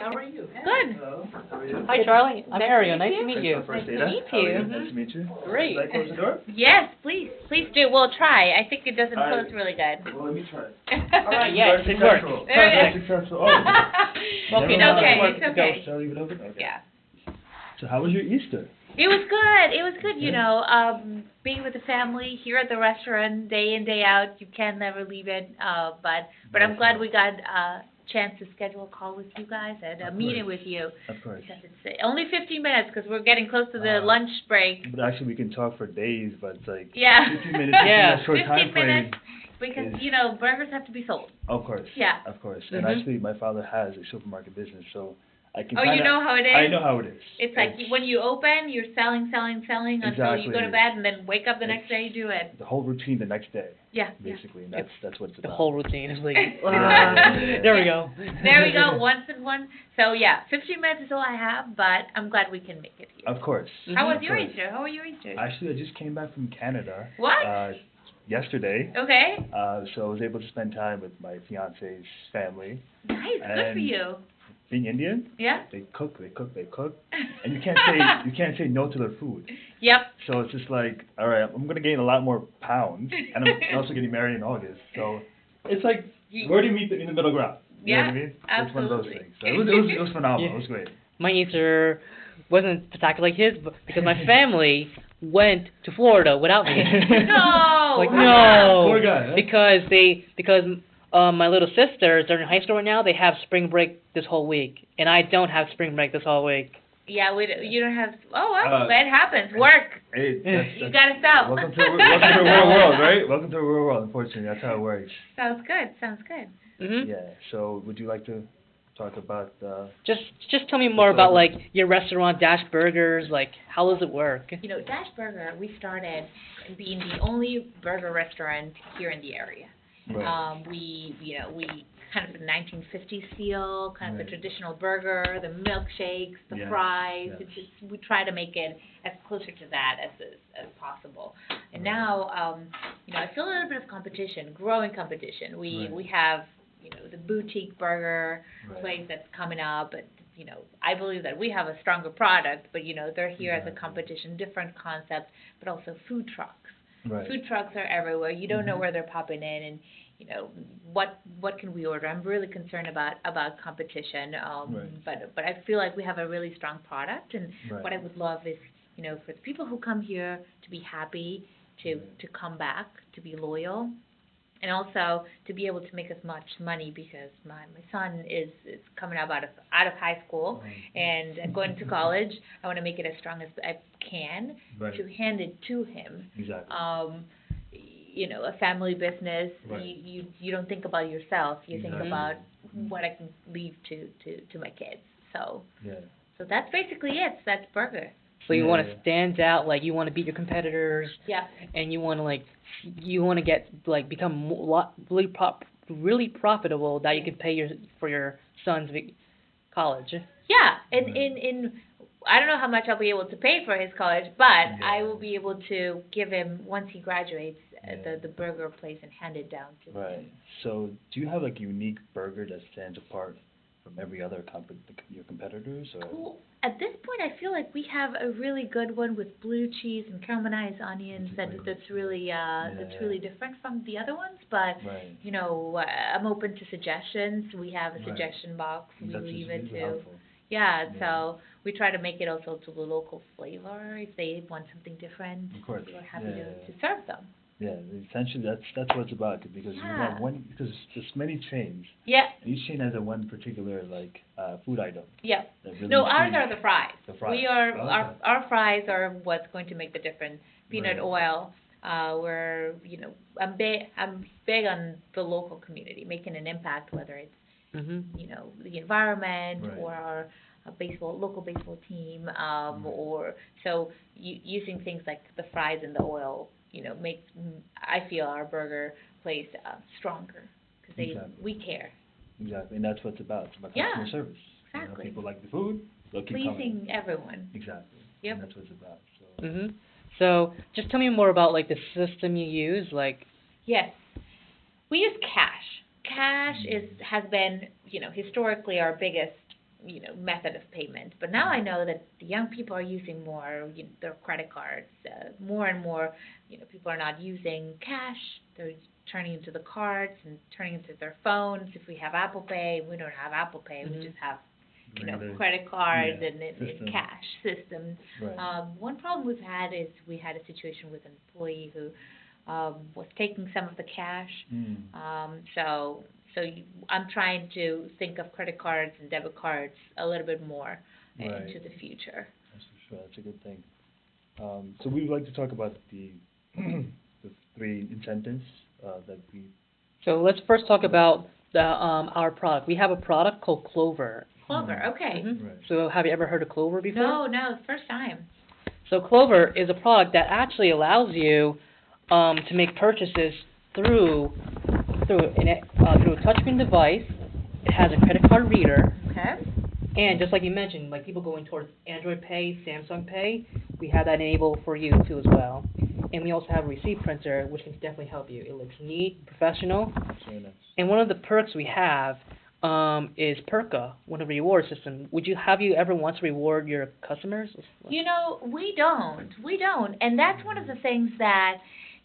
How are you? Good. Hello, how are you? Hi, Charlie. I'm Ariel. Nice to Thanks meet you. for First Nice to Data. meet How are you. Nice to meet you. Great. Should I close the door? Yes, please do. We'll try. I think it doesn't Alright. close really good. Well, let me try. All right, yes, it works. There we Very successful. Oh, Well, It's never mind. okay, Work it's to okay. Shall I leave it open? Okay. Yeah. So how was your Easter? It was good. It was good, you know, being with the family here at the restaurant day in, day out. You can never leave it. But I'm glad we got a chance to schedule a call with you guys and a Of meeting course. with you. Of course. Because it's only 15 minutes because we're getting close to the lunch break. But actually, we can talk for days, but it's like Yeah. 15 minutes Yeah. in a short 15 time frame. minutes because, is- you know, burgers have to be sold. Of course. Yeah. Of course. And Mhm. actually, my father has a supermarket business, so I can Oh, you kinda- know how it is? I know how it is. It's like when you open, you're selling until you go Exactly. to bed, and then wake up the next day, you do it. the whole routine the next day, Yeah. basically, and that's what it's The about. whole routine is like, Yeah. there we go. There we go, once in one. So yeah, 15 minutes is all I have, but I'm glad we can make it here. Of course. How was Of your course. Easter? How were your Easter? Actually, I just came back from Canada. What? Yesterday. Okay. So I was able to spend time with my fiance's family. Nice, good for And- you. Being Indian, Yeah? they cook, and you can't say no to their food. Yep. So it's just like, all right, I'm gonna gain a lot more pounds, and I'm also getting married in August. So it's like, where do you meet in the middle ground? You know what I mean? It's one of those absolutely. things. So it was phenomenal. Yeah. It was great. My Easter wasn't spectacular like his, but because my family went to Florida without me. No! Like, no. Poor guy, huh? Because my little sisters are in high school right now. They have spring break this whole week, and I don't have spring break this whole week. Yeah, you don't have, well, that happens. Work. Hey, You gotta stop. welcome to a real world, right? Welcome to a real world. Unfortunately, that's how it works. Sounds good. Mhm. Yeah. So, would you like to talk about? Just tell me more about like your restaurant, Dash Burgers. Like, how does it work? You know, Dash Burger, we started being the only burger restaurant here in the area. Right. We kind of the 1950s feel, kind of the Right. traditional burger, the milkshakes, the Yeah, fries. yeah. It's just, we try to make it as closer to that as possible. And Right. now, you know, I feel a little bit of competition, growing competition. We Right. have, you know, the boutique burger Right. place that's coming up, and you know, I believe that we have a stronger product, but you know, they're here as a Exactly. competition, different concepts, but also food trucks. Right. Food trucks are everywhere. You don't know Mhm. where they're popping in, and you know what can we order. I'm really concerned about competition, Right. but I feel like we have a really strong product, and Right. what I would love is, you know, for the people who come here to be happy, to Right. to come back, to be loyal, and also to be able to make as much money because my son is coming out of high school and going to college. I want to make it as strong as I can Right. to hand it to him. Exactly. You know, a family business. Right. You don't think about yourself. You think Exactly. about what I can leave to my kids. So Yeah. that's basically it. That's burger. So you Yeah, want yeah. to stand out, like you want to beat your competitors, Yeah. and you want to get like become really profitable that you can pay for your son's college. Yeah, and Right. in I don't know how much I'll be able to pay for his college, but I Yeah. will be able to give him once he graduates Yeah. the burger place and hand it down to Right. him. So, do you have like a unique burger that stands apart from every other your competitors, or? Well, at this point, I feel like we have a really good one with blue cheese and caramelized onions that's really different from the other ones. But Right. you know, I'm open to suggestions. We have a Right. suggestion box. We That's leave really it to. helpful. Yeah, Yeah. so we try to make it also to the local flavor. If they want something different, Of course. we're happy Yeah. to serve them. Yeah, essentially that's what it's about because you Yeah. have because there's many chains Yeah, and each chain has a one particular like food item yeah. that really No, ours intrigues- are the fries. The fries. We are Oh, our okay. our fries are what's going to make the difference. Peanut Right. oil. We're I'm big on the local community, making an impact, whether it's Mhm. the environment Right. or our local baseball team, Right. or so using things like the fries and the oil, makes I feel our burger place stronger because Exactly. we care. Exactly, and that's what it's about. It's about Yeah, customer service. exactly. People like the food, they'll keep coming. Pleasing everyone. Exactly. Yep. And that's what it's about. So. Mhm. So just tell me more about like the system you use, like. Yes, we use cash. Cash has been historically our biggest method of payment. But now I know that the young people are using more their credit cards. More and more, people are not using cash. They're turning into the cards and turning into their phones. If we have Apple Pay, we don't have Apple Pay. We just have credit cards and cash systems. Right. One problem we've had is we had a situation with an employee who was taking some of the cash. So I'm trying to think of credit cards and debit cards a little bit more into the future. That's for sure. That's a good thing. So we would like to talk about the the 3 incentives that we. So let's first talk about our product. We have a product called Clover. Clover, okay. Right. So have you ever heard of Clover before? No, it's the first time. So Clover is a product that actually allows you to make purchases through a touchscreen device. It has a credit card reader. Okay. And just like you mentioned, like people going towards Android Pay, Samsung Pay, we have that enabled for you too as well. And we also have a receipt printer, which can definitely help you. It looks neat, professional. Very nice. And one of the perks we have is Perka, one of the reward system. Have you ever want to reward your customers? We don't. And that's one of the things that,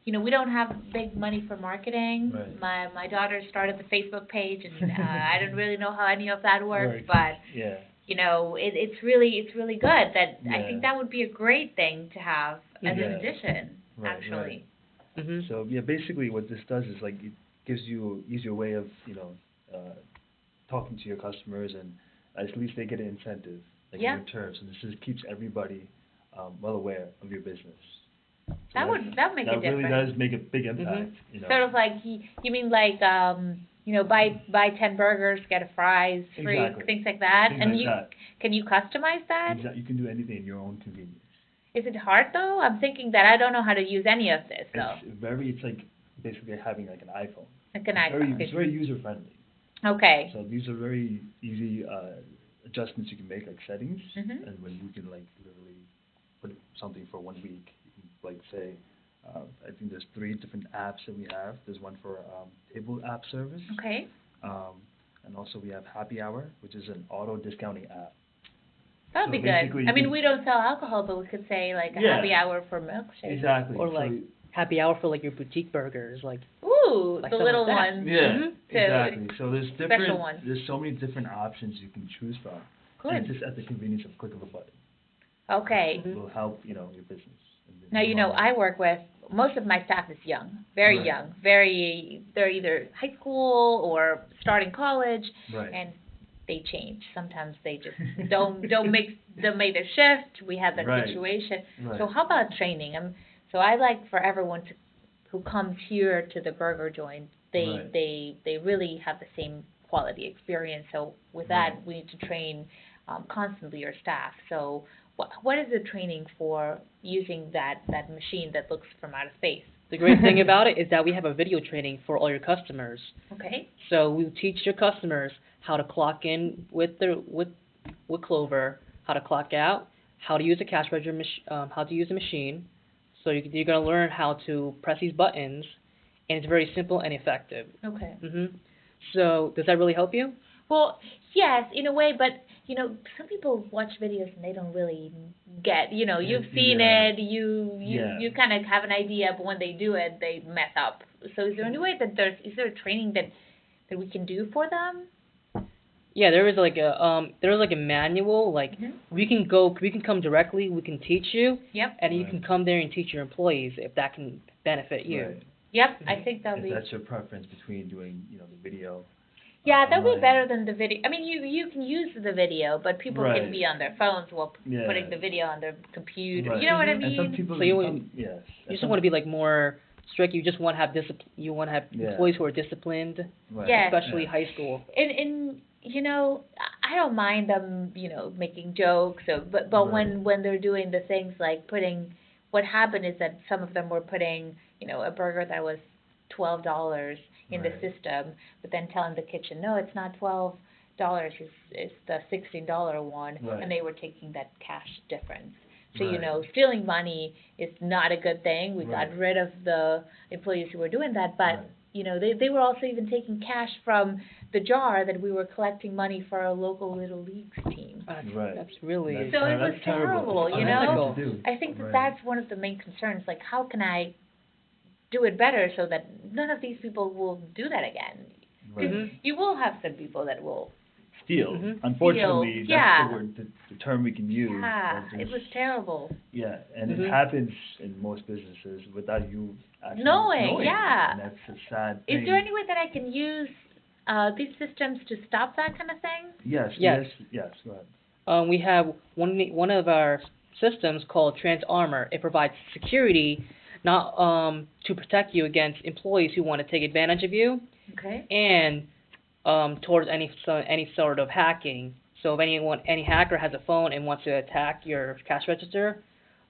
we don't have big money for marketing. Right. My daughter started the Facebook page, and I don't really know how any of that works, right. but yeah. It's really good. That I think that would be a great thing to have as an addition, actually. Right. Mm-hmm. So basically what this does is it gives you an easier way of talking to your customers, and at least they get an incentive in return. So this keeps everybody well aware of your business. So that would make a difference. That really does make a big impact. Sort of like you mean like buy 10 burgers, get a fries free, things like that. Can you customize that? Exactly. You can do anything in your own convenience. Is it hard though? I'm thinking that I don't know how to use any of this though. It's like basically having like an iPhone. Like an iPhone. It's very user friendly. Okay. So these are very easy adjustments you can make, like settings, and when you can literally put something for 1 week. Say, I think there's 3 different apps that we have. There's one for table app service. Okay. And also we have Happy Hour, which is an auto discounting app. That'd be good. I mean, we don't sell alcohol, but we could say a happy hour for milkshakes. Exactly. Or happy hour for your boutique burgers, Ooh, the little ones. Yeah. Exactly. So there's special ones. There's so many different options you can choose from. Good. And just at the convenience of a click of a button. Okay. It will help your business. Now, I work with, most of my staff is young, very young, they're either high school or starting college, and they change. Sometimes they just don't make their shift. We have that situation. Right. So how about training? So I like for everyone who comes here to the burger joint, they really have the same quality experience. So with that, we need to train constantly our staff. So what is the training for using that machine that looks from outer space? The great thing about it is that we have a video training for all your customers. Okay. So we teach your customers how to clock in with Clover, how to clock out, how to use a cash register, how to use a machine. So you're going to learn how to press these buttons, and it's very simple and effective. Okay. So does that really help you? Well, yes, in a way, but some people watch videos and they don't really get, you've seen it, you kind of have an idea, but when they do it, they mess up. So is there any way that is there a training that we can do for them? Yeah, there is a manual, we can come directly, we can teach you. Yep. And you can come there and teach your employees if that can benefit you. Right. Yep, I think that'll be. If that's your preference between doing, the video. Yeah, that'll be better than the video. I mean, you can use the video, but people can be on their phones while putting the video on their computer. Right. You know what I mean? And some people you just want to be more strict. You just want to have You want to have employees who are disciplined, especially high school. And I don't mind them, making jokes. But when they're doing the things like what happened is that some of them were putting, a burger that was $12 in the system, but then telling the kitchen, no, it's not $12, it's the $16 one, and they were taking that cash difference. So, stealing money is not a good thing. We got rid of the employees who were doing that, but, they were also even taking cash from the jar that we were collecting money for our local Little Leagues team. Right. That's really. So it was That's terrible. terrible, you It's know? unethical to do. I think that Right. that's one of the main concerns, like how can I do it better so that none of these people will do that again? 'Cause Right. you will have some people that will. Steal. Mhm. Unfortunately, Steal, yeah. that's the word, the term we can use. Yeah, That it was there's- terrible. Yeah, and Mhm. it happens in most businesses without you actually Knowing, yeah. And that's a sad thing. Is there any way that I can use these systems to stop that kind of thing? Yes, Yes. go ahead. We have one of our systems called Trans Armor. It provides security, not to protect you against employees who want to take advantage of you, Okay. and towards any sort of hacking. So if any hacker has a phone and wants to attack your cash register,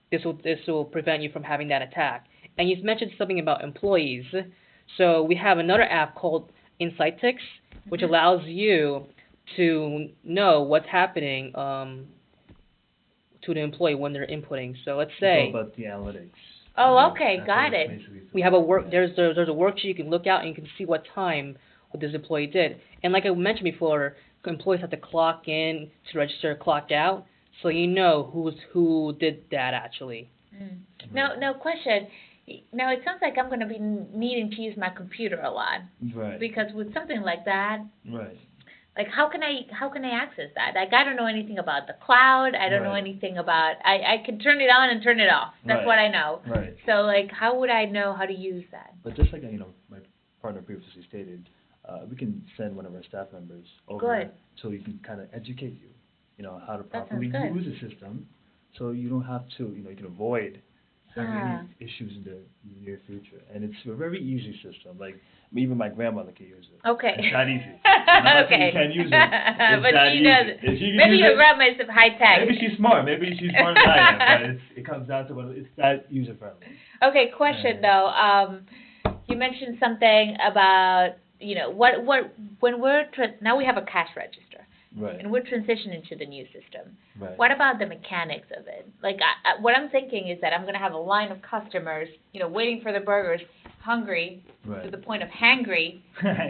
this will prevent you from having that attack. And you mentioned something about employees. So we have another app called InsightTix, which Mhm. allows you to know what's happening to the employee when they're inputting. So let's It's say all about the analytics. Oh, okay, That's got what it's it. basically we have a there's a worksheet you can look at and you can see what time what this employee did. And like I mentioned before, employees have to clock in to register, clock out, so you know who did that actually. Mm. Now, question. Now, it sounds like I'm going to be needing to use my computer a lot Right. because with something like that, Right. like how can I access that? Like I don't know anything about the cloud. I don't know Right. anything about. I can turn it on and turn it off. That's Right. what I know. Right. So like, how would I know how to use that? But just like my partner previously stated, we can send one of our staff members over Good. so he can kind of educate you, how to That properly sounds good. use the system, so you don't have to, you can avoid having Yeah. any issues in the near future. And it's a very easy system. Like even my grandmother can use it. Okay. It's that easy. I'm not saying Okay. you can't use it. It's But that she easy. does. If she can Maybe use your it, grandma's high tech. maybe she's smart. Maybe she's smarter than I am. But it comes down to it's that user friendly. Okay, question though. You mentioned something about what when now we have a cash register Right. and we're transitioning to the new system. Right. What about the mechanics of it? Like what I'm thinking is that I'm gonna have a line of customers, waiting for the burgers, hungry Right. to the point of hangry,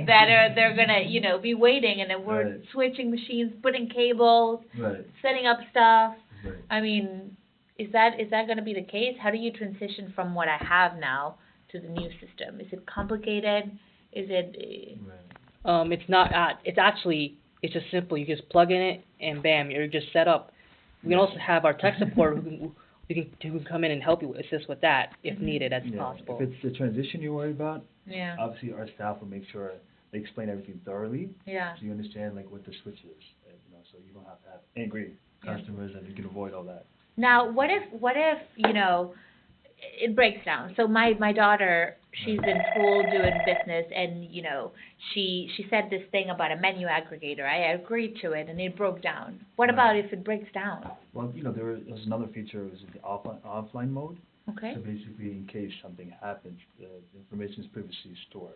they're gonna be waiting, and then we're Right. switching machines, putting cables, Right. setting up stuff. Right. I mean, is that going to be the case? How do you transition from what I have now to the new system? Is it complicated? Is it? Right. It's not. It's just simple. You just plug in it and bam, you're just set up. We can also have our tech support who can come in and help you assist with that if Mhm. needed as Yeah. possible. If it's the transition you're worried about, Yeah. obviously our staff will make sure they explain everything thoroughly, Yeah. so you understand what the switch is, and, so you don't have to have angry Yeah. customers, and you can avoid all that. Now, what if it breaks down? So my daughter, she's in school doing business, and she said this thing about a menu aggregator. I agreed to it, and it broke down. What about if it breaks down? Well, there was another feature, it was the offline mode. Okay. So basically, in case something happens, the information is previously stored,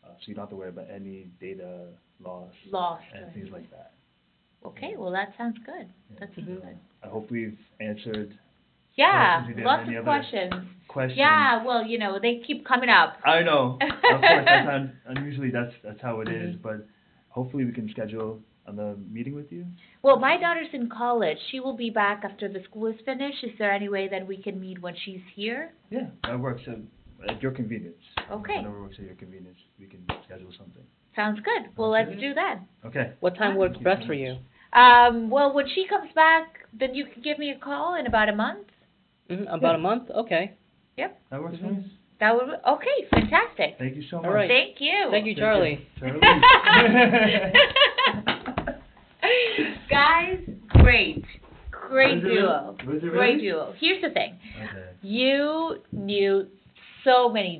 so you don't have to worry about any data loss Lost. and things like that. Okay. Well, that sounds good. That sounds Mhm. good. I hope we've answered Yeah. questions. If you have Lots any of other questions. questions. Yeah. Well, they keep coming up. I know. Of course, unusually that's how it is, Mhm. but hopefully we can schedule another meeting with you. Well, my daughter's in college. She will be back after the school is finished. Is there any way that we can meet when she's here? Yeah, that works at your convenience. Okay. Whenever works at your convenience, we can schedule something. Sounds good. Well, let's do that. Okay. What time works best for you? Well, when she comes back, then you can give me a call in about a month. About a month? Okay. Yep. That works for Mhm. us. That would. Okay. Fantastic. Thank you so much. All right. Thank you. Thank you, Charlie. Guys, great Was it duo. really? Great duo. Here's the thing. Okay. You knew so many